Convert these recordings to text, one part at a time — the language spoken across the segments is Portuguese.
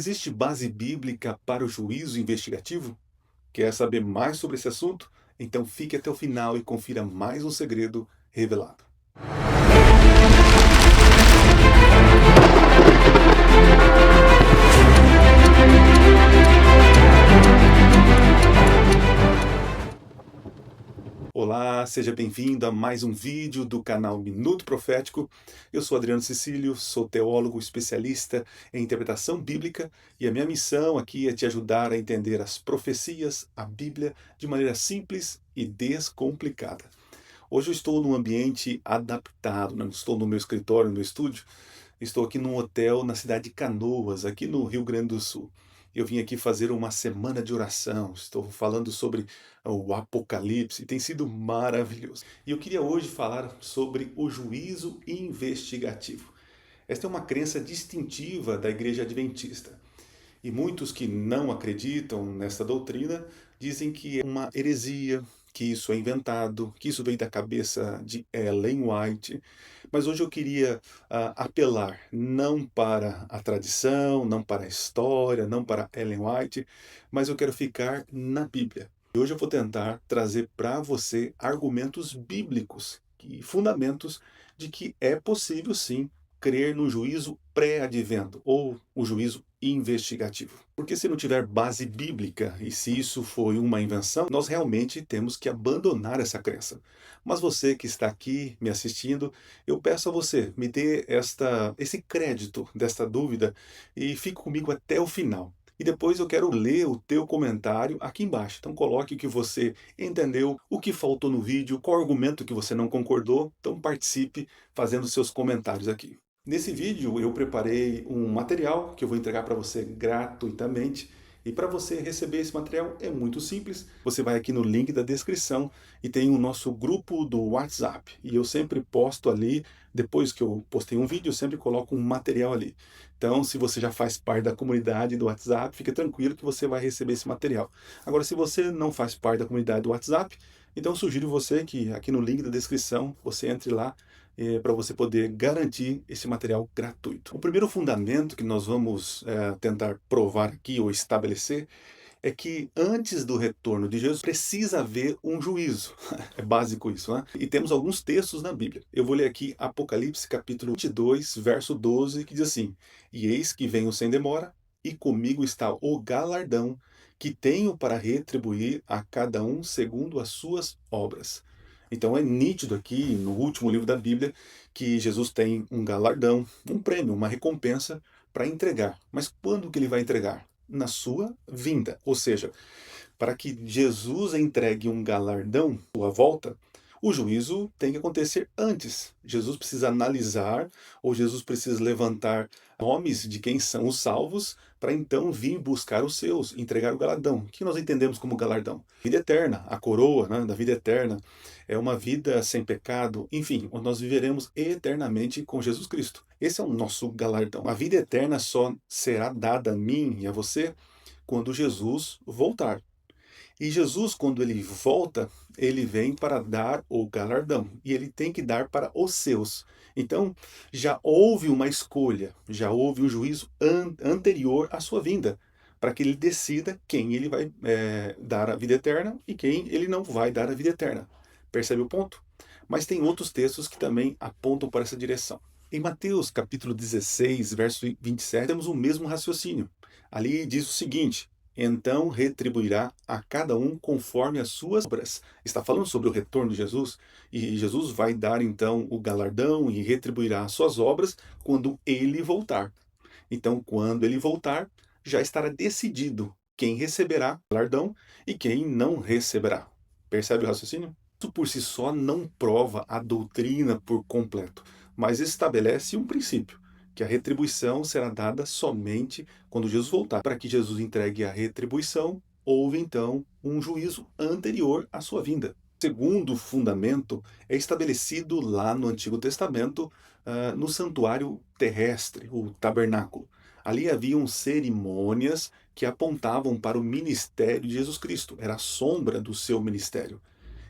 Existe base bíblica para o juízo investigativo? Quer saber mais sobre esse assunto? Então fique até o final e confira mais um segredo revelado. Olá, seja bem-vindo a mais um vídeo do canal Minuto Profético. Eu sou Adriano Cecílio, sou teólogo especialista em interpretação bíblica e a minha missão aqui é te ajudar a entender as profecias, a Bíblia, de maneira simples e descomplicada. Hoje eu estou num ambiente adaptado, não estou no meu escritório, no meu estúdio, estou aqui num hotel na cidade de Canoas, aqui no Rio Grande do Sul. Eu vim aqui fazer uma semana de oração, estou falando sobre o Apocalipse e tem sido maravilhoso. E eu queria hoje falar sobre o juízo investigativo. Esta é uma crença distintiva da Igreja Adventista. E muitos que não acreditam nessa doutrina dizem que é uma heresia, que isso é inventado, que isso veio da cabeça de Ellen White. Mas hoje eu queria apelar não para a tradição, não para a história, não para Ellen White, mas eu quero ficar na Bíblia. E hoje eu vou tentar trazer para você argumentos bíblicos e fundamentos de que é possível sim crer no juízo pré-advento ou o juízo investigativo. Porque se não tiver base bíblica e se isso foi uma invenção, nós realmente temos que abandonar essa crença. Mas você que está aqui me assistindo, eu peço a você, me dê esse crédito desta dúvida e fique comigo até o final. E depois eu quero ler o teu comentário aqui embaixo. Então coloque o que você entendeu, o que faltou no vídeo, qual argumento que você não concordou. Então participe fazendo seus comentários aqui. Nesse vídeo eu preparei um material que eu vou entregar para você gratuitamente. E para você receber esse material é muito simples. Você vai aqui no link da descrição e tem o nosso grupo do WhatsApp. E eu sempre posto ali, depois que eu postei um vídeo, eu sempre coloco um material ali. Então, se você já faz parte da comunidade do WhatsApp, fica tranquilo que você vai receber esse material. Agora, se você não faz parte da comunidade do WhatsApp, então eu sugiro você que aqui no link da descrição você entre lá para você poder garantir esse material gratuito. O primeiro fundamento que nós vamos tentar provar aqui ou estabelecer é que antes do retorno de Jesus precisa haver um juízo. É básico isso, né? E temos alguns textos na Bíblia. Eu vou ler aqui Apocalipse capítulo 22, verso 12, que diz assim: E eis que venho sem demora, e comigo está o galardão que tenho para retribuir a cada um segundo as suas obras. Então é nítido aqui, no último livro da Bíblia, que Jesus tem um galardão, um prêmio, uma recompensa para entregar. Mas quando que ele vai entregar? Na sua vinda. Ou seja, para que Jesus entregue um galardão, sua volta, o juízo tem que acontecer antes. Jesus precisa analisar, ou Jesus precisa levantar nomes de quem são os salvos, para então vir buscar os seus, entregar o galardão. O que nós entendemos como galardão? Vida eterna, a coroa, né, da vida eterna. É uma vida sem pecado, enfim, onde nós viveremos eternamente com Jesus Cristo. Esse é o nosso galardão. A vida eterna só será dada a mim e a você quando Jesus voltar. E Jesus, quando ele volta, ele vem para dar o galardão. E ele tem que dar para os seus. Então, já houve uma escolha, já houve um juízo anterior à sua vinda, para que ele decida quem ele vai dar a vida eterna e quem ele não vai dar a vida eterna. Percebe o ponto? Mas tem outros textos que também apontam para essa direção. Em Mateus capítulo 16, verso 27, temos o mesmo raciocínio. Ali diz o seguinte: então retribuirá a cada um conforme as suas obras. Está falando sobre o retorno de Jesus, e Jesus vai dar então o galardão e retribuirá as suas obras quando ele voltar. Então, quando ele voltar, já estará decidido quem receberá o galardão e quem não receberá. Percebe o raciocínio? Isso por si só não prova a doutrina por completo, mas estabelece um princípio, que a retribuição será dada somente quando Jesus voltar. Para que Jesus entregue a retribuição, houve então um juízo anterior à sua vinda. O segundo fundamento é estabelecido lá no Antigo Testamento, no santuário terrestre, o tabernáculo. Ali haviam cerimônias que apontavam para o ministério de Jesus Cristo, era a sombra do seu ministério.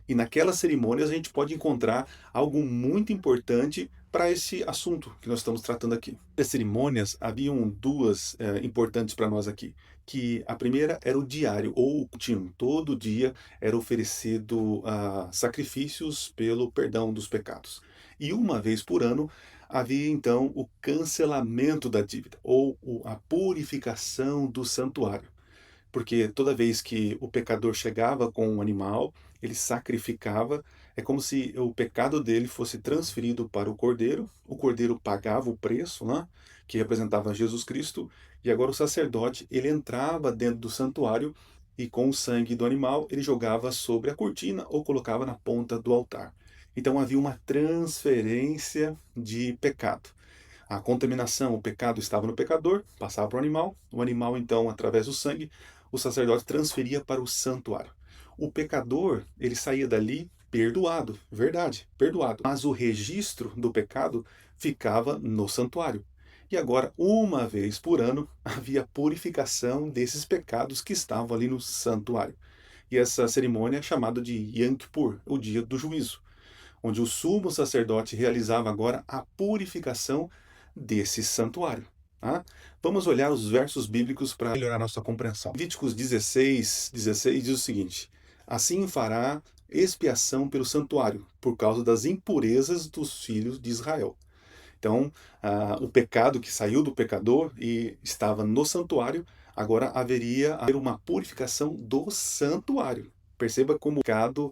E naquelas cerimônias a gente pode encontrar algo muito importante para esse assunto que nós estamos tratando aqui. As cerimônias haviam duas importantes para nós aqui, que a primeira era o diário, ou contínuo. Todo dia era oferecido sacrifícios pelo perdão dos pecados. E uma vez por ano havia então o cancelamento da dívida, ou a purificação do santuário. Porque toda vez que o pecador chegava com um animal, ele sacrificava, é como se o pecado dele fosse transferido para o cordeiro pagava o preço, né, que representava Jesus Cristo, e agora o sacerdote, ele entrava dentro do santuário e com o sangue do animal, ele jogava sobre a cortina ou colocava na ponta do altar. Então havia uma transferência de pecado. A contaminação, o pecado estava no pecador, passava para o animal então, através do sangue, o sacerdote transferia para o santuário. O pecador, ele saía dali perdoado, verdade, perdoado. Mas o registro do pecado ficava no santuário. E agora, uma vez por ano, havia purificação desses pecados que estavam ali no santuário. E essa cerimônia é chamada de Yom Kippur, o dia do juízo, onde o sumo sacerdote realizava agora a purificação desse santuário. Tá? Vamos olhar os versos bíblicos para melhorar nossa compreensão. Levíticos 16 diz o seguinte: assim fará expiação pelo santuário, por causa das impurezas dos filhos de Israel. Então, o pecado que saiu do pecador e estava no santuário, agora haveria uma purificação do santuário. Perceba como o pecado,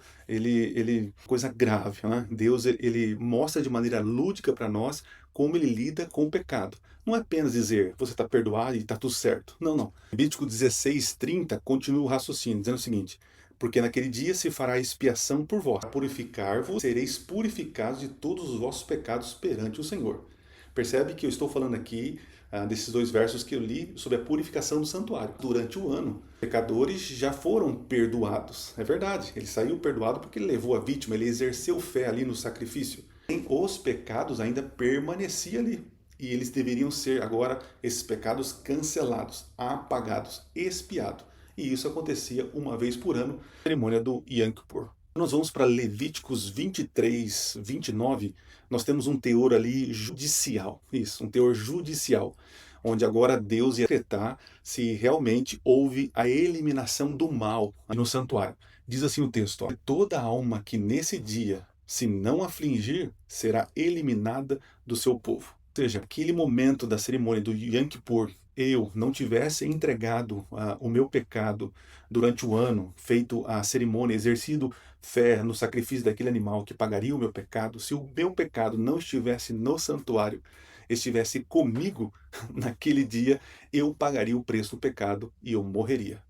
coisa grave, né? Deus, ele mostra de maneira lúdica para nós como ele lida com o pecado. Não é apenas dizer, você está perdoado e está tudo certo. Não, não. Levítico 16:30 continua o raciocínio, dizendo o seguinte: porque naquele dia se fará expiação por vós. Para purificar-vos, sereis purificados de todos os vossos pecados perante o Senhor. Percebe que eu estou falando aqui desses dois versos que eu li sobre a purificação do santuário. Durante o ano, pecadores já foram perdoados. É verdade, ele saiu perdoado porque ele levou a vítima, ele exerceu fé ali no sacrifício. Os pecados ainda permaneciam ali. E eles deveriam ser agora, esses pecados, cancelados, apagados, expiados. E isso acontecia uma vez por ano, a cerimônia do Yom Kippur. Nós vamos para Levíticos 23:29, nós temos um teor ali judicial, isso, um teor judicial, onde agora Deus ia decretar se realmente houve a eliminação do mal no santuário. Diz assim o texto: ó, toda alma que nesse dia se não afligir, será eliminada do seu povo. Ou seja, aquele momento da cerimônia do Yom Kippur, eu não tivesse entregado o meu pecado durante o ano, feito a cerimônia, exercido fé no sacrifício daquele animal que pagaria o meu pecado, se o meu pecado não estivesse no santuário, estivesse comigo naquele dia, eu pagaria o preço do pecado e eu morreria.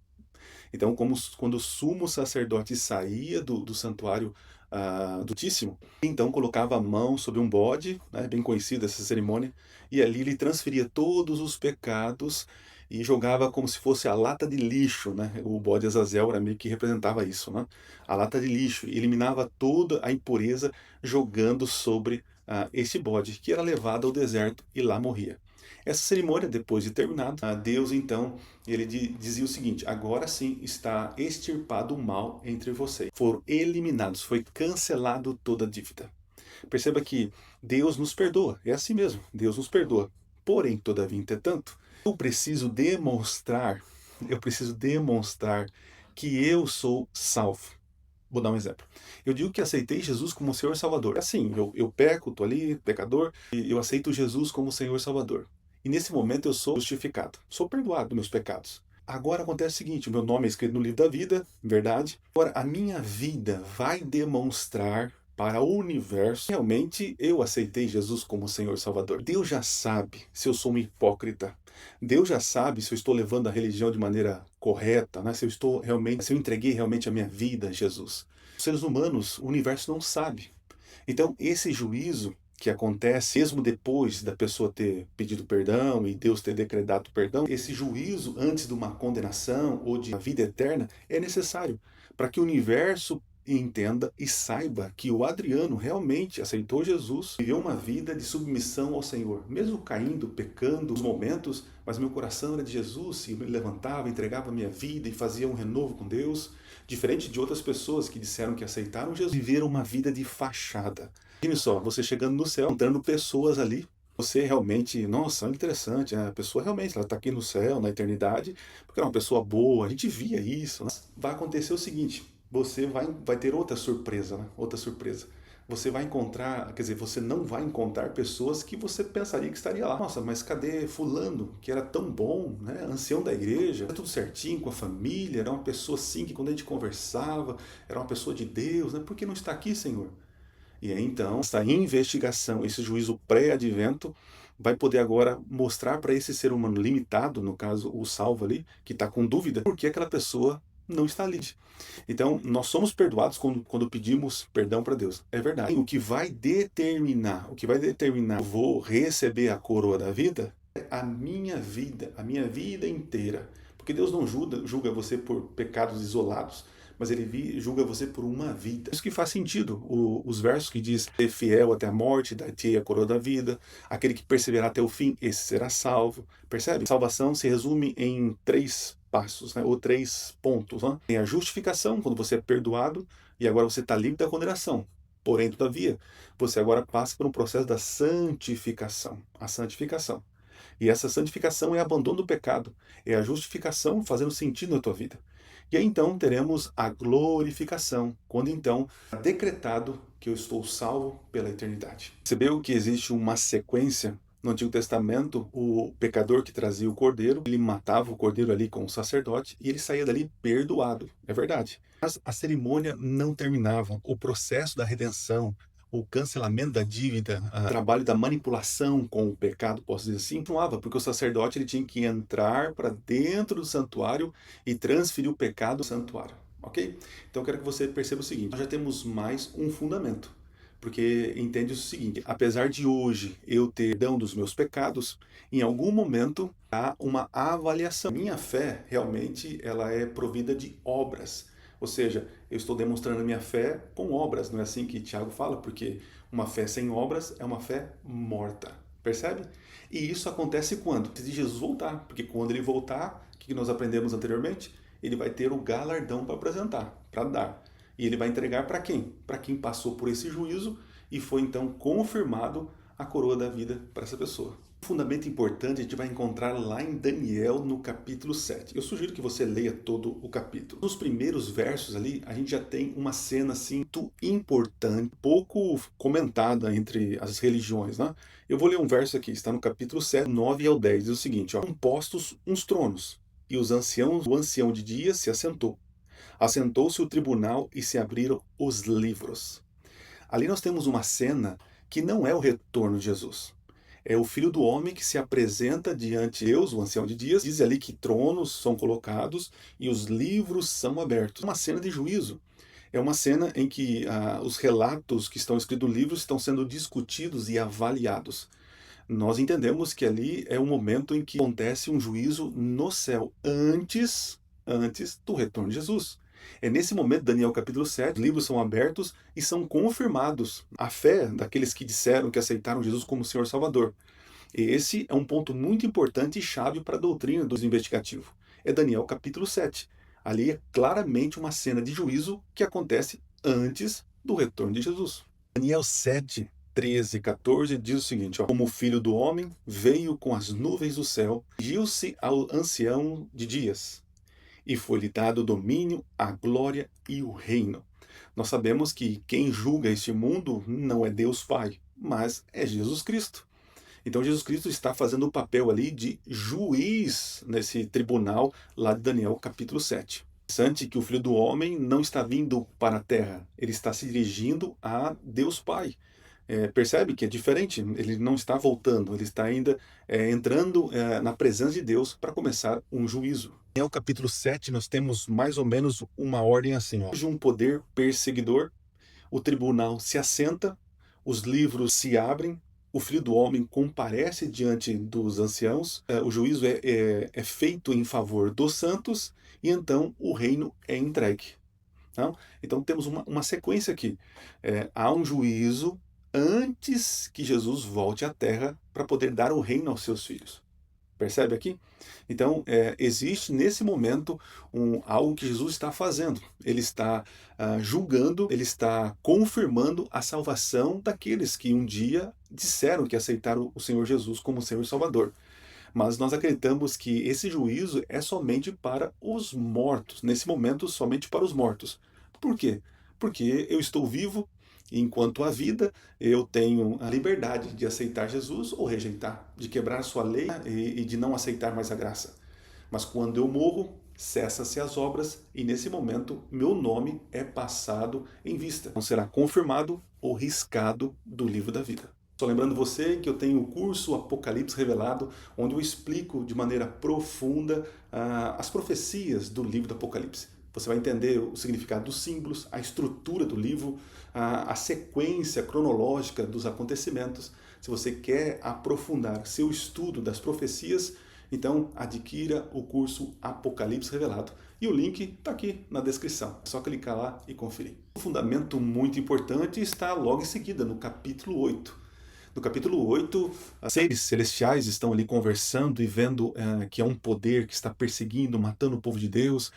Então, quando o sumo sacerdote saía do santuário do Altíssimo, então colocava a mão sobre um bode, né, bem conhecida essa cerimônia, e ali ele transferia todos os pecados e jogava como se fosse a lata de lixo, né? O bode Azazel era meio que representava isso, né? A lata de lixo, e eliminava toda a impureza jogando sobre esse bode, que era levado ao deserto e lá morria. Essa cerimônia, depois de terminada, Deus então, ele dizia o seguinte: agora sim está extirpado o mal entre vocês. Foram eliminados, foi cancelado toda a dívida. Perceba que Deus nos perdoa, é assim mesmo, Deus nos perdoa. Porém, todavia, entretanto, eu preciso demonstrar que eu sou salvo. Vou dar um exemplo. Eu digo que aceitei Jesus como Senhor e Salvador. Assim, eu peco, estou ali, pecador, e eu aceito Jesus como Senhor e Salvador. E nesse momento eu sou justificado, sou perdoado dos meus pecados. Agora acontece o seguinte: o meu nome é escrito no livro da vida, verdade. Agora, a minha vida vai demonstrar para o universo que realmente eu aceitei Jesus como Senhor e Salvador. Deus já sabe se eu sou um hipócrita. Deus já sabe se eu estou levando a religião de maneira correta, né? Se eu entreguei realmente a minha vida a Jesus. Os seres humanos, o universo não sabe. Então, esse juízo que acontece mesmo depois da pessoa ter pedido perdão e Deus ter decretado perdão, esse juízo antes de uma condenação ou de uma vida eterna é necessário para que o universo entenda e saiba que o Adriano realmente aceitou Jesus, viveu uma vida de submissão ao Senhor, mesmo caindo, pecando, nos momentos, mas meu coração era de Jesus e eu me levantava, entregava minha vida e fazia um renovo com Deus, diferente de outras pessoas que disseram que aceitaram Jesus, viveram uma vida de fachada. Imagine só, você chegando no céu, encontrando pessoas ali, você realmente, nossa, interessante, a pessoa realmente, ela está aqui no céu, na eternidade, porque é uma pessoa boa, a gente via isso, né? Vai acontecer o seguinte, você vai ter outra surpresa, né? Outra surpresa. Você vai encontrar, quer dizer, você não vai encontrar pessoas que você pensaria que estaria lá. Nossa, mas cadê fulano, que era tão bom, né? Ancião da igreja, tudo certinho com a família, era uma pessoa assim que quando a gente conversava, era uma pessoa de Deus, né? Por que não está aqui, Senhor? E aí então, essa investigação, esse juízo pré-advento, vai poder agora mostrar para esse ser humano limitado, no caso o salvo ali, que está com dúvida, por que aquela pessoa não está ali. Então, nós somos perdoados quando pedimos perdão para Deus. É verdade. O que vai determinar, eu vou receber a coroa da vida, é a minha vida inteira. Porque Deus não julga você por pecados isolados, mas ele julga você por uma vida. Isso que faz sentido. Os versos que diz: ser fiel até a morte, dar-te a coroa da vida, aquele que perseverar até o fim, esse será salvo. Percebe? Salvação se resume em 3 passos, né? Ou 3 pontos. Né? Tem a justificação, quando você é perdoado, e agora você está livre da condenação. Porém, todavia, você agora passa por um processo da santificação. A santificação. E essa santificação é abandono do pecado, é a justificação fazendo sentido na tua vida. E aí então teremos a glorificação, quando então é decretado que eu estou salvo pela eternidade. Percebeu que existe uma sequência no Antigo Testamento? O pecador que trazia o cordeiro, ele matava o cordeiro ali com o sacerdote e ele saía dali perdoado. É verdade. Mas a cerimônia não terminava. O processo da redenção, o cancelamento da dívida, o trabalho da manipulação com o pecado, posso dizer assim, continuava, porque o sacerdote ele tinha que entrar para dentro do santuário e transferir o pecado do santuário, ok? Então eu quero que você perceba o seguinte, nós já temos mais um fundamento, porque entende o seguinte, apesar de hoje eu ter perdão dos meus pecados, em algum momento há uma avaliação. Minha fé, realmente, ela é provida de obras. Ou seja, eu estou demonstrando a minha fé com obras, não é assim que Tiago fala? Porque uma fé sem obras é uma fé morta, percebe? E isso acontece quando? Se Jesus voltar, porque quando ele voltar, o que nós aprendemos anteriormente? Ele vai ter o galardão para apresentar, para dar. E ele vai entregar para quem? Para quem passou por esse juízo e foi então confirmado a coroa da vida para essa pessoa. Um fundamento importante a gente vai encontrar lá em Daniel, no capítulo 7. Eu sugiro que você leia todo o capítulo. Nos primeiros versos ali, a gente já tem uma cena assim muito importante, pouco comentada entre as religiões, né? Eu vou ler um verso aqui, está no capítulo 7, 9 ao 10, diz o seguinte, ó: postos uns tronos, e o ancião de dias se assentou. Assentou-se o tribunal e se abriram os livros. Ali nós temos uma cena que não é o retorno de Jesus. É o Filho do Homem que se apresenta diante de Deus, o ancião de dias, diz ali que tronos são colocados e os livros são abertos. É uma cena de juízo. É uma cena em que os relatos que estão escritos no livro estão sendo discutidos e avaliados. Nós entendemos que ali é o momento em que acontece um juízo no céu, antes do retorno de Jesus. É nesse momento, Daniel capítulo 7, os livros são abertos e são confirmados a fé daqueles que disseram que aceitaram Jesus como Senhor Salvador. Esse é um ponto muito importante e chave para a doutrina do investigativo. É Daniel capítulo 7. Ali é claramente uma cena de juízo que acontece antes do retorno de Jesus. Daniel 7, 13 e 14 diz o seguinte, ó: como o Filho do Homem veio com as nuvens do céu, dirigiu-se ao ancião de dias, e foi-lhe dado o domínio, a glória e o reino. Nós sabemos que quem julga este mundo não é Deus Pai, mas é Jesus Cristo. Então Jesus Cristo está fazendo o papel ali de juiz nesse tribunal lá de Daniel capítulo 7. Interessante que o Filho do Homem não está vindo para a terra, ele está se dirigindo a Deus Pai. Percebe que é diferente, ele não está voltando, ele está ainda entrando na presença de Deus para começar um juízo. Em o capítulo 7 nós temos mais ou menos uma ordem assim, ó. De um poder perseguidor, o tribunal se assenta, os livros se abrem, o Filho do Homem comparece diante dos anciãos, o juízo é feito em favor dos santos, e então o reino é entregue. Não? Então temos uma sequência aqui. Há um juízo antes que Jesus volte à terra para poder dar o reino aos seus filhos. Percebe aqui? Então, existe nesse momento algo que Jesus está fazendo. Ele está julgando, ele está confirmando a salvação daqueles que um dia disseram que aceitaram o Senhor Jesus como Senhor e Salvador. Mas nós acreditamos que esse juízo é somente para os mortos, nesse momento somente para os mortos. Por quê? Porque eu estou vivo, e enquanto há vida, eu tenho a liberdade de aceitar Jesus ou rejeitar, de quebrar sua lei e de não aceitar mais a graça. Mas quando eu morro, cessam-se as obras e nesse momento meu nome é passado em vista. Não será confirmado ou riscado do livro da vida. Só lembrando você que eu tenho o curso Apocalipse Revelado, onde eu explico de maneira profunda as profecias do livro do Apocalipse. Você vai entender o significado dos símbolos, a estrutura do livro, a sequência cronológica dos acontecimentos. Se você quer aprofundar seu estudo das profecias, então adquira o curso Apocalipse Revelado. E o link está aqui na descrição. É só clicar lá e conferir. Um fundamento muito importante está logo em seguida, no capítulo 8. No capítulo 8, os seres celestiais estão ali conversando e vendo que é um poder que está perseguindo, matando o povo de Deus.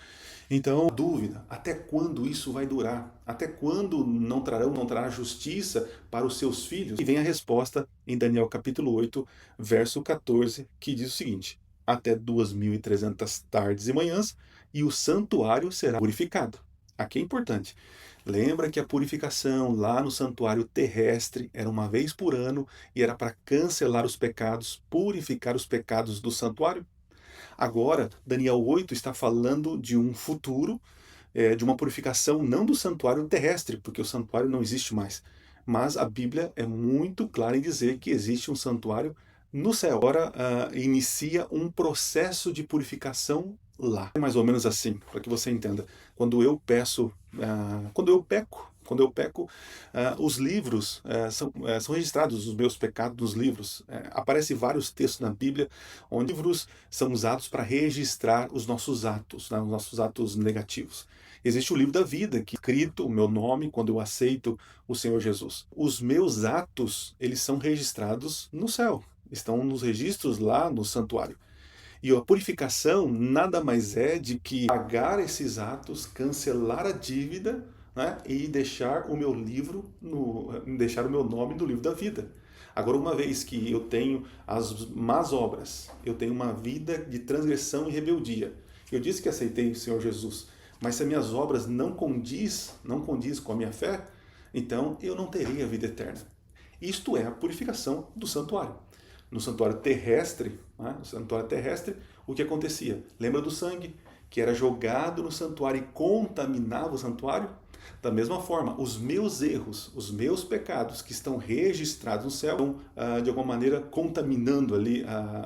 Então, dúvida, até quando isso vai durar? Até quando não trará justiça para os seus filhos? E vem a resposta em Daniel capítulo 8, verso 14, que diz o seguinte: até 2.300 tardes e manhãs, e o santuário será purificado. Aqui é importante. Lembra que a purificação lá no santuário terrestre era uma vez por ano e era para cancelar os pecados, purificar os pecados do santuário? Agora, Daniel 8 está falando de um futuro, de uma purificação não do santuário terrestre, porque o santuário não existe mais. Mas a Bíblia é muito clara em dizer que existe um santuário no céu. Agora inicia um processo de purificação lá. É mais ou menos assim, para que você entenda. Quando eu peco, os livros são registrados, os meus pecados nos livros. Aparecem vários textos na Bíblia onde livros são usados para registrar os nossos atos, né, os nossos atos negativos. Existe o livro da vida, que é escrito o meu nome quando eu aceito o Senhor Jesus. Os meus atos, eles são registrados no céu, estão nos registros lá no santuário. E a purificação nada mais é de que pagar esses atos, cancelar a dívida, né, e deixar o meu deixar o meu nome no livro da vida. Agora, uma vez que eu tenho as más obras, eu tenho uma vida de transgressão e rebeldia. Eu disse que aceitei o Senhor Jesus, mas se as minhas obras não condiz com a minha fé, então eu não terei a vida eterna. Isto é a purificação do santuário. No santuário terrestre, né, o que acontecia? Lembra do sangue que era jogado no santuário e contaminava o santuário? Da mesma forma, os meus erros, os meus pecados que estão registrados no céu, estão, de alguma maneira, contaminando ali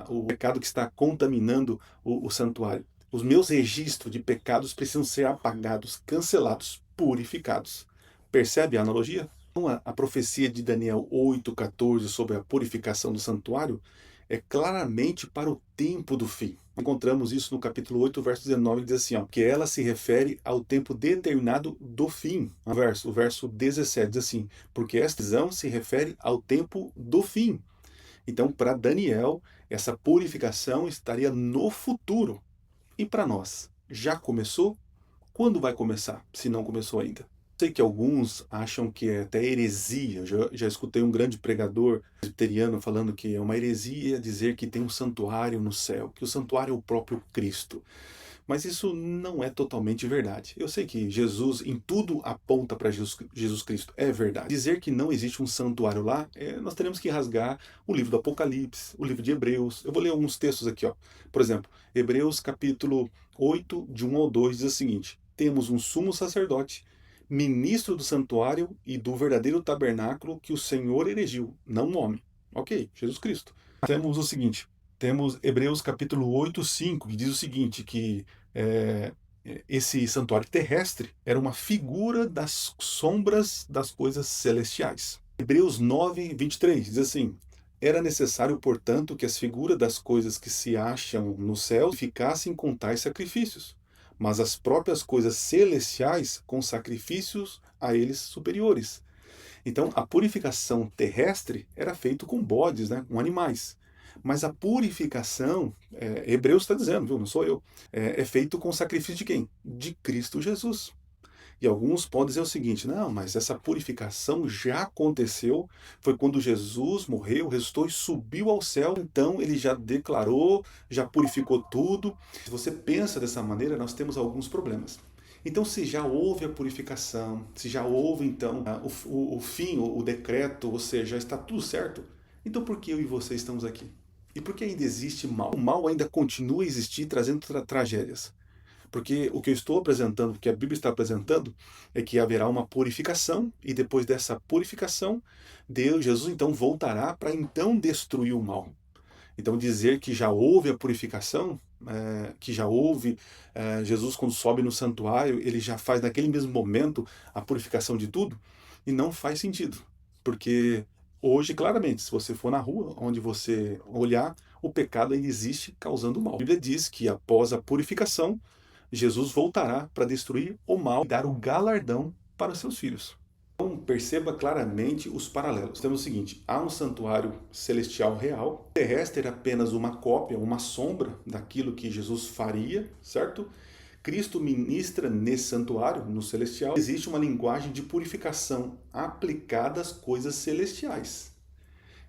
o pecado que está contaminando o santuário. Os meus registros de pecados precisam ser apagados, cancelados, purificados. Percebe a analogia? Então, a profecia de Daniel 8,14 sobre a purificação do santuário é claramente para o tempo do fim. Encontramos isso no capítulo 8, verso 19, que diz assim, que ela se refere ao tempo determinado do fim. O verso 17 diz assim, porque esta visão se refere ao tempo do fim. Então, para Daniel, essa purificação estaria no futuro. E para nós, já começou? Quando vai começar, se não começou ainda? Sei que alguns acham que é até heresia. Já escutei um grande pregador presbiteriano falando que é uma heresia dizer que tem um santuário no céu, que o santuário é o próprio Cristo. Mas isso não é totalmente verdade. Eu sei que Jesus em tudo aponta para Jesus Cristo, é verdade. Dizer que não existe um santuário lá, nós teremos que rasgar o livro do Apocalipse, o livro de Hebreus. Eu vou ler alguns textos aqui. Por exemplo, Hebreus capítulo 8, de 1 ao 2, diz o seguinte: temos um sumo sacerdote, ministro do santuário e do verdadeiro tabernáculo que o Senhor erigiu, não um homem. Ok, Jesus Cristo. Temos o seguinte, temos Hebreus capítulo 8, 5, que diz o seguinte, que esse santuário terrestre era uma figura das sombras das coisas celestiais. Hebreus 9, 23 diz assim, era necessário, portanto, que as figuras das coisas que se acham no céu ficassem com tais sacrifícios, mas as próprias coisas celestiais com sacrifícios a eles superiores. Então, a purificação terrestre era feita com bodes, né, com animais. Mas a purificação, Hebreus está dizendo, viu, não sou eu, é feito com sacrifício de quem? De Cristo Jesus. E alguns podem dizer o seguinte: não, mas essa purificação já aconteceu, foi quando Jesus morreu, ressuscitou e subiu ao céu, então ele já declarou, já purificou tudo. Se você pensa dessa maneira, nós temos alguns problemas. Então, se já houve a purificação, se já houve então o fim, o decreto, ou seja, já está tudo certo, então por que eu e você estamos aqui? E por que ainda existe mal? O mal ainda continua a existir, trazendo tragédias. Porque o que eu estou apresentando, o que a Bíblia está apresentando, é que haverá uma purificação, e depois dessa purificação, Jesus então voltará para então destruir o mal. Então dizer que já houve a purificação, que já houve, Jesus quando sobe no santuário, ele já faz naquele mesmo momento a purificação de tudo, e não faz sentido. Porque hoje, claramente, se você for na rua, onde você olhar, o pecado ainda existe causando mal. A Bíblia diz que após a purificação, Jesus voltará para destruir o mal e dar o galardão para os seus filhos. Então, perceba claramente os paralelos. Temos o seguinte: há um santuário celestial real, o terrestre é apenas uma cópia, uma sombra daquilo que Jesus faria, certo? Cristo ministra nesse santuário, no celestial. Existe uma linguagem de purificação aplicada às coisas celestiais.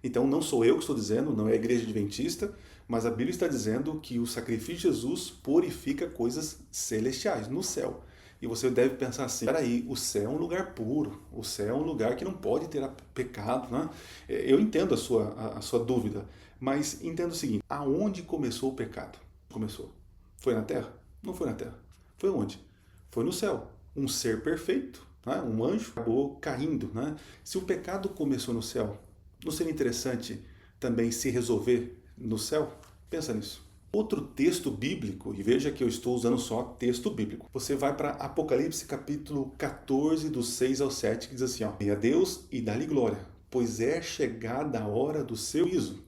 Então não sou eu que estou dizendo, não é a igreja adventista, mas a Bíblia está dizendo que o sacrifício de Jesus purifica coisas celestiais, no céu. E você deve pensar assim: peraí, o céu é um lugar puro, o céu é um lugar que não pode ter pecado, né? Eu entendo a sua dúvida, mas entenda o seguinte: aonde começou o pecado? Começou. Foi na terra? Não foi na terra. Foi onde? Foi no céu. Um ser perfeito, né? Um anjo, acabou caindo, né? Se o pecado começou no céu, não seria interessante também se resolver no céu? Pensa nisso. Outro texto bíblico, e veja que eu estou usando só texto bíblico. Você vai para Apocalipse capítulo 14, do 6 ao 7, que diz assim: ó, a Deus e dá-lhe glória, pois é chegada a hora do seu juízo.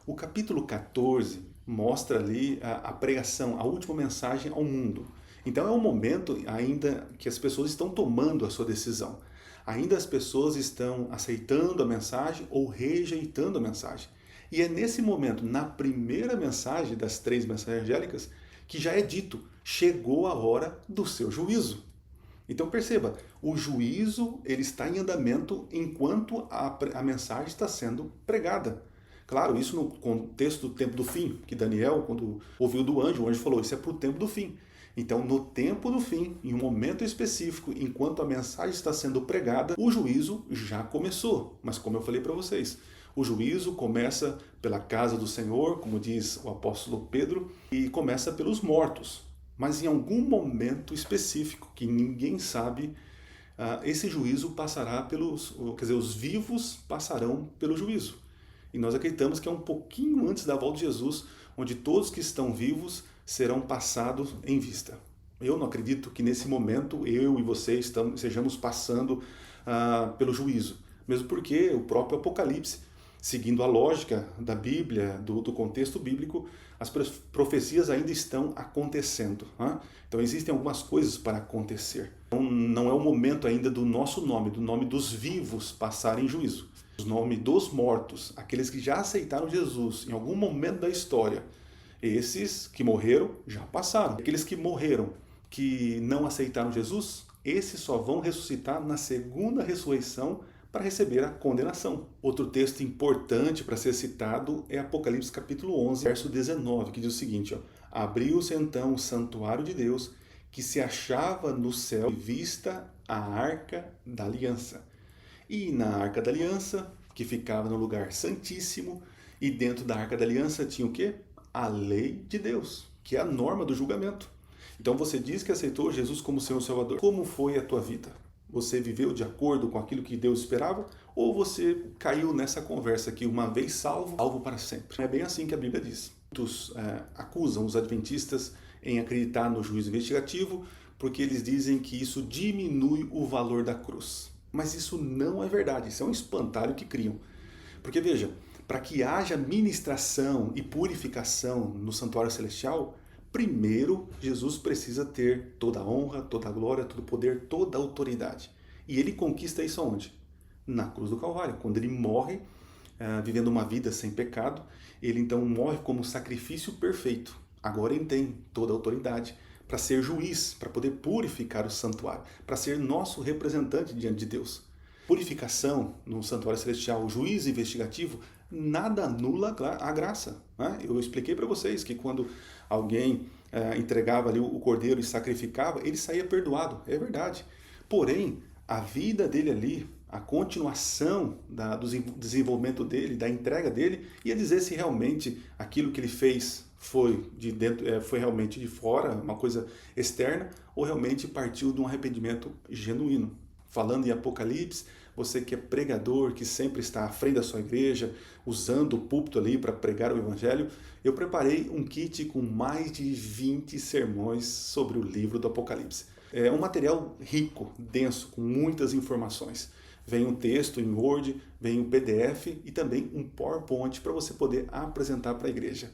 O capítulo 14 mostra ali a pregação, a última mensagem ao mundo. Então é um momento ainda que as pessoas estão tomando a sua decisão. Ainda as pessoas estão aceitando a mensagem ou rejeitando a mensagem. E é nesse momento, na primeira mensagem das 3 mensagens angélicas, que já é dito: chegou a hora do seu juízo. Então perceba, o juízo ele está em andamento enquanto a mensagem está sendo pregada. Claro, isso no contexto do tempo do fim, que Daniel, quando ouviu do anjo, o anjo falou: isso é para o tempo do fim. Então, no tempo do fim, em um momento específico, enquanto a mensagem está sendo pregada, o juízo já começou. Mas como eu falei para vocês, o juízo começa pela casa do Senhor, como diz o apóstolo Pedro, e começa pelos mortos. Mas em algum momento específico, que ninguém sabe, esse juízo passará pelos... Quer dizer, os vivos passarão pelo juízo. E nós acreditamos que é um pouquinho antes da volta de Jesus, onde todos que estão vivos serão passados em vista. Eu não acredito que nesse momento eu e você sejamos passando pelo juízo. Mesmo porque o próprio Apocalipse, seguindo a lógica da Bíblia, do contexto bíblico, as profecias ainda estão acontecendo. Né? Então existem algumas coisas para acontecer. Então, não é o momento ainda do nosso nome, do nome dos vivos passarem em juízo. O nome dos mortos, aqueles que já aceitaram Jesus em algum momento da história, esses que morreram já passaram. Aqueles que morreram, que não aceitaram Jesus, esses só vão ressuscitar na segunda ressurreição para receber a condenação. Outro texto importante para ser citado é Apocalipse capítulo 11, verso 19, que diz o seguinte: abriu-se então o santuário de Deus, que se achava no céu, e vista a arca da aliança. E na arca da aliança, que ficava no lugar santíssimo, e dentro da arca da aliança tinha o quê? A lei de Deus, que é a norma do julgamento. Então você diz que aceitou Jesus como seu Salvador. Como foi a tua vida? Você viveu de acordo com aquilo que Deus esperava? Ou você caiu nessa conversa que uma vez salvo, salvo para sempre? É bem assim que a Bíblia diz. Muitos acusam os adventistas em acreditar no juízo investigativo, porque eles dizem que isso diminui o valor da cruz. Mas isso não é verdade, isso é um espantalho que criam. Porque veja, para que haja ministração e purificação no santuário celestial, Primeiro, Jesus precisa ter toda a honra, toda a glória, todo o poder, toda a autoridade. E ele conquista isso aonde? Na cruz do Calvário, quando ele morre, vivendo uma vida sem pecado, ele então morre como sacrifício perfeito. Agora ele tem toda a autoridade para ser juiz, para poder purificar o santuário, para ser nosso representante diante de Deus. Purificação no santuário celestial, o juiz investigativo, nada anula a graça. Né? Eu expliquei para vocês que quando alguém entregava ali o cordeiro e sacrificava, ele saía perdoado, é verdade. Porém, a vida dele ali, a continuação do desenvolvimento dele, da entrega dele, ia dizer se realmente aquilo que ele fez foi de dentro, foi realmente de fora, uma coisa externa, ou realmente partiu de um arrependimento genuíno. Falando em Apocalipse, você que é pregador, que sempre está à frente da sua igreja, usando o púlpito ali para pregar o evangelho, eu preparei um kit com mais de 20 sermões sobre o livro do Apocalipse. É um material rico, denso, com muitas informações. Vem um texto em Word, vem um PDF e também um PowerPoint para você poder apresentar para a igreja.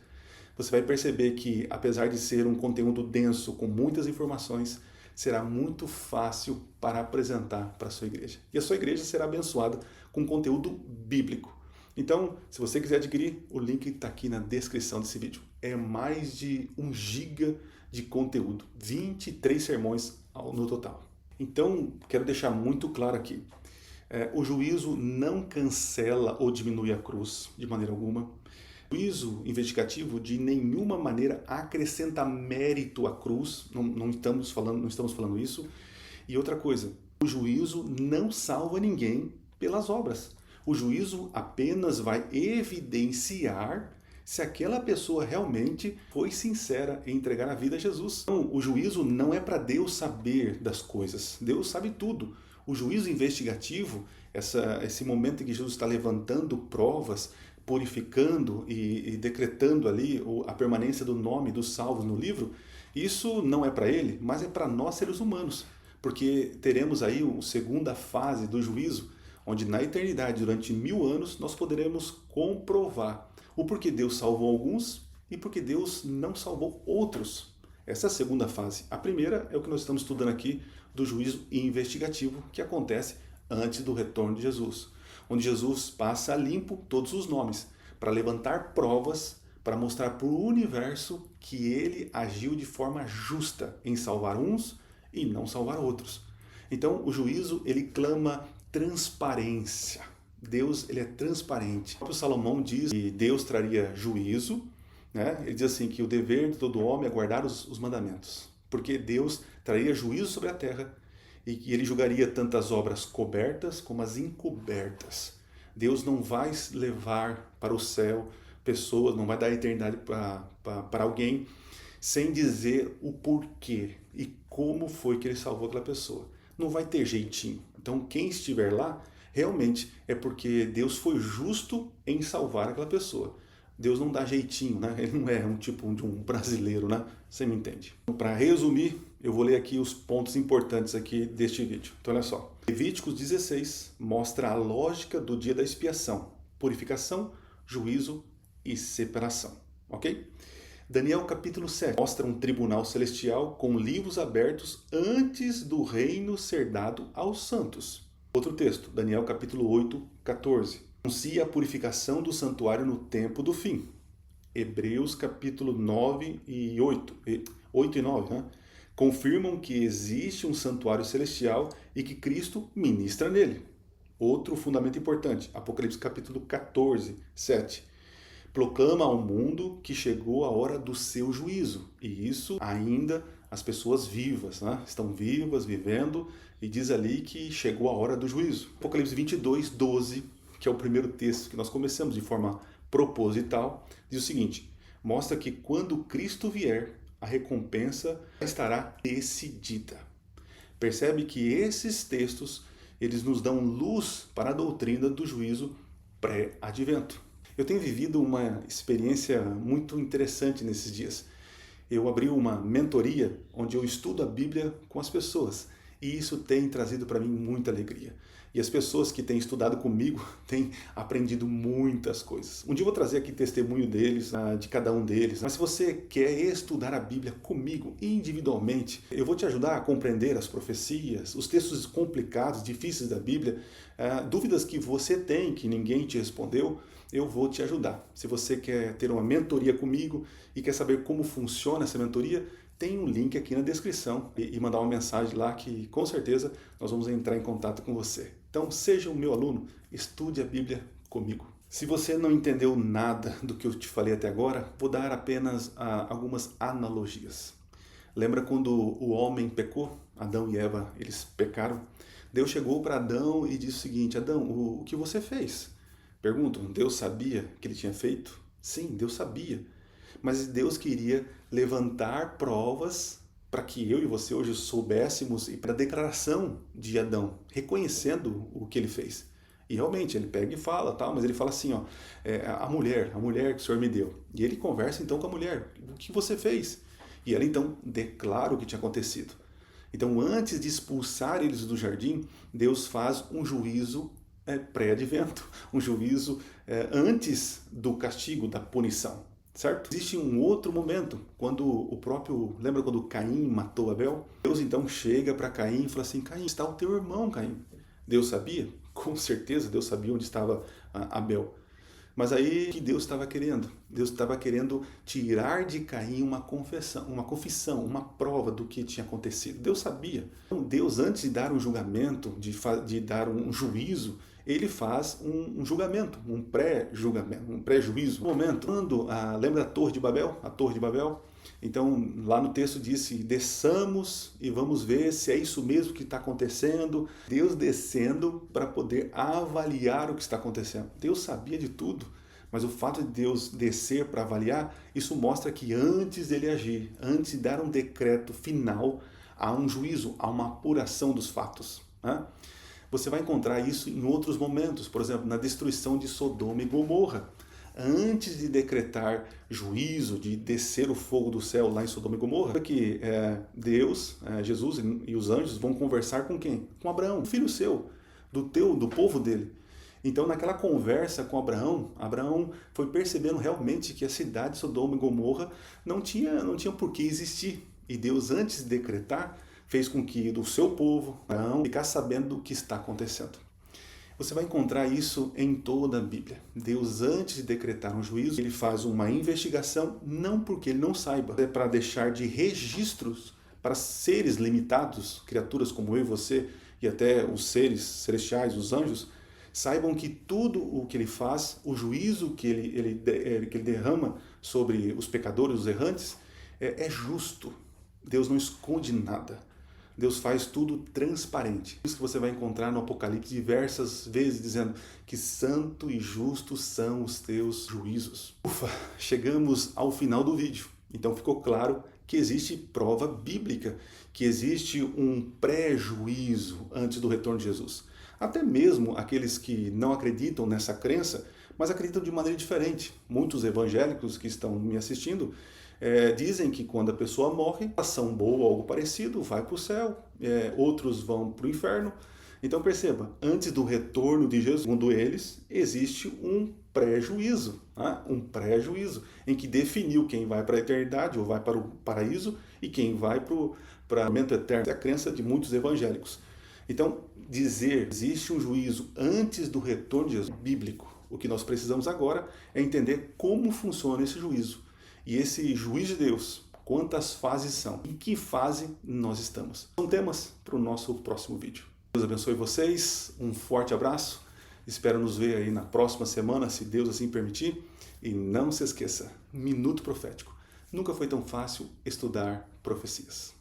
Você vai perceber que, apesar de ser um conteúdo denso, com muitas informações, será muito fácil para apresentar para a sua igreja. E a sua igreja será abençoada com conteúdo bíblico. Então, se você quiser adquirir, o link está aqui na descrição desse vídeo. É mais de 1 GB de conteúdo, 23 sermões no total. Então, quero deixar muito claro aqui. O juízo não cancela ou diminui a cruz, de maneira alguma. O juízo investigativo de nenhuma maneira acrescenta mérito à cruz, não estamos falando isso. E outra coisa, o juízo não salva ninguém pelas obras. O juízo apenas vai evidenciar se aquela pessoa realmente foi sincera em entregar a vida a Jesus. Então, o juízo não é para Deus saber das coisas, Deus sabe tudo. O juízo investigativo, esse momento em que Jesus está levantando provas, purificando e decretando ali a permanência do nome dos salvos no livro, isso não é para ele, mas é para nós seres humanos, porque teremos aí a segunda fase do juízo, onde na eternidade, durante 1000 anos, nós poderemos comprovar o porquê Deus salvou alguns e porquê Deus não salvou outros. Essa é a segunda fase. A primeira é o que nós estamos estudando aqui do juízo investigativo, que acontece antes do retorno de Jesus, onde Jesus passa a limpo todos os nomes, para levantar provas, para mostrar para o universo que ele agiu de forma justa em salvar uns e não salvar outros. Então, o juízo, ele clama transparência. Deus, ele é transparente. O próprio Salomão diz que Deus traria juízo, né? Ele diz assim que o dever de todo homem é guardar os mandamentos, porque Deus traria juízo sobre a terra e que ele julgaria tanto as obras cobertas como as encobertas. Deus não vai levar para o céu pessoas, não vai dar a eternidade para alguém sem dizer o porquê e como foi que ele salvou aquela pessoa. Não vai ter jeitinho. Então quem estiver lá, realmente é porque Deus foi justo em salvar aquela pessoa. Deus não dá jeitinho, né? Ele não é um tipo de um brasileiro, né? Você me entende. Para resumir, eu vou ler aqui os pontos importantes aqui deste vídeo. Então olha só. Levíticos 16 mostra a lógica do dia da expiação, purificação, juízo e separação, ok? Daniel capítulo 7 mostra um tribunal celestial com livros abertos antes do reino ser dado aos santos. Outro texto, Daniel capítulo 8, 14. Anuncia a purificação do santuário no tempo do fim. Hebreus capítulo 9 e 8 e 9, né? Confirmam que existe um santuário celestial e que Cristo ministra nele. Outro fundamento importante, Apocalipse capítulo 14, 7. Proclama ao mundo que chegou a hora do seu juízo. E isso ainda as pessoas vivas, né? Estão vivas, vivendo, e diz ali que chegou a hora do juízo. Apocalipse 22, 12, que é o primeiro texto que nós começamos de forma proposital, diz o seguinte: mostra que quando Cristo vier, a recompensa estará decidida. Percebe que esses textos, eles nos dão luz para a doutrina do juízo pré-advento. Eu tenho vivido uma experiência muito interessante nesses dias. Eu abri uma mentoria onde eu estudo a Bíblia com as pessoas. E isso tem trazido para mim muita alegria. E as pessoas que têm estudado comigo têm aprendido muitas coisas. Um dia eu vou trazer aqui testemunho deles, de cada um deles. Mas se você quer estudar a Bíblia comigo individualmente, eu vou te ajudar a compreender as profecias, os textos complicados, difíceis da Bíblia, dúvidas que você tem que ninguém te respondeu. Eu vou te ajudar. Se você quer ter uma mentoria comigo e quer saber como funciona essa mentoria, tem um link aqui na descrição e mandar uma mensagem lá que com certeza nós vamos entrar em contato com você. Então seja o meu aluno, estude a Bíblia comigo. Se você não entendeu nada do que eu te falei até agora, vou dar apenas algumas analogias. Lembra quando o homem pecou? Adão e Eva, eles pecaram? Deus chegou para Adão e disse o seguinte: Adão, o que você fez? Perguntam, Deus sabia que ele tinha feito? Sim, Deus sabia. Mas Deus queria levantar provas para que eu e você hoje soubéssemos e para a declaração de Adão, reconhecendo o que ele fez. E realmente, ele pega e fala, tal, mas ele fala assim, ó, a mulher que o Senhor me deu. E ele conversa então com a mulher, o que você fez? E ela então declara o que tinha acontecido. Então, antes de expulsar eles do jardim, Deus faz um juízo pré-advento, um juízo antes do castigo, da punição. Certo? Existe um outro momento, lembra quando Caim matou Abel? Deus então chega para Caim e fala assim, Caim, está o teu irmão, Caim. Deus sabia? Com certeza Deus sabia onde estava Abel. Mas aí o que Deus estava querendo? Deus estava querendo tirar de Caim uma confissão, uma prova do que tinha acontecido. Deus sabia. Então, Deus, antes de dar um julgamento, de dar um juízo, ele faz um julgamento, um pré-julgamento, um pré-juízo. No momento, lembra da Torre de Babel? A Torre de Babel? Então, lá no texto disse, desçamos e vamos ver se é isso mesmo que está acontecendo. Deus descendo para poder avaliar o que está acontecendo. Deus sabia de tudo, mas o fato de Deus descer para avaliar, isso mostra que antes dele agir, antes de dar um decreto final, há um juízo, há uma apuração dos fatos. Né? Você vai encontrar isso em outros momentos, por exemplo, na destruição de Sodoma e Gomorra. Antes de decretar juízo, de descer o fogo do céu lá em Sodoma e Gomorra, que Deus, Jesus e os anjos vão conversar com quem? Com Abraão, filho seu, do povo dele. Então, naquela conversa com Abraão foi percebendo realmente que a cidade de Sodoma e Gomorra não tinha por que existir. E Deus, antes de decretar, fez com que do seu povo, Abraão, ficasse sabendo do que está acontecendo. Você vai encontrar isso em toda a Bíblia. Deus, antes de decretar um juízo, ele faz uma investigação, não porque ele não saiba, é para deixar de registros para seres limitados, criaturas como eu e você, e até os seres celestiais, os anjos, saibam que tudo o que ele faz, o juízo que ele derrama sobre os pecadores, os errantes, é justo. Deus não esconde nada. Deus faz tudo transparente. Isso que você vai encontrar no Apocalipse diversas vezes, dizendo que santo e justo são os teus juízos. Ufa, chegamos ao final do vídeo. Então ficou claro que existe prova bíblica, que existe um pré-juízo antes do retorno de Jesus. Até mesmo aqueles que não acreditam nessa crença, mas acreditam de maneira diferente. Muitos evangélicos que estão me assistindo dizem que quando a pessoa morre, ação boa ou algo parecido, vai para o céu, outros vão para o inferno. Então perceba, antes do retorno de Jesus, segundo eles, existe um pré-juízo, né? Um pré-juízo em que definiu quem vai para a eternidade ou vai para o paraíso e quem vai para o tormento eterno. É a crença de muitos evangélicos. Então, dizer que existe um juízo antes do retorno de Jesus é bíblico. O que nós precisamos agora é entender como funciona esse juízo. E esse juízo de Deus, quantas fases são? Em que fase nós estamos? São temas para o nosso próximo vídeo. Deus abençoe vocês, um forte abraço. Espero nos ver aí na próxima semana, se Deus assim permitir. E não se esqueça, Minuto Profético. Nunca foi tão fácil estudar profecias.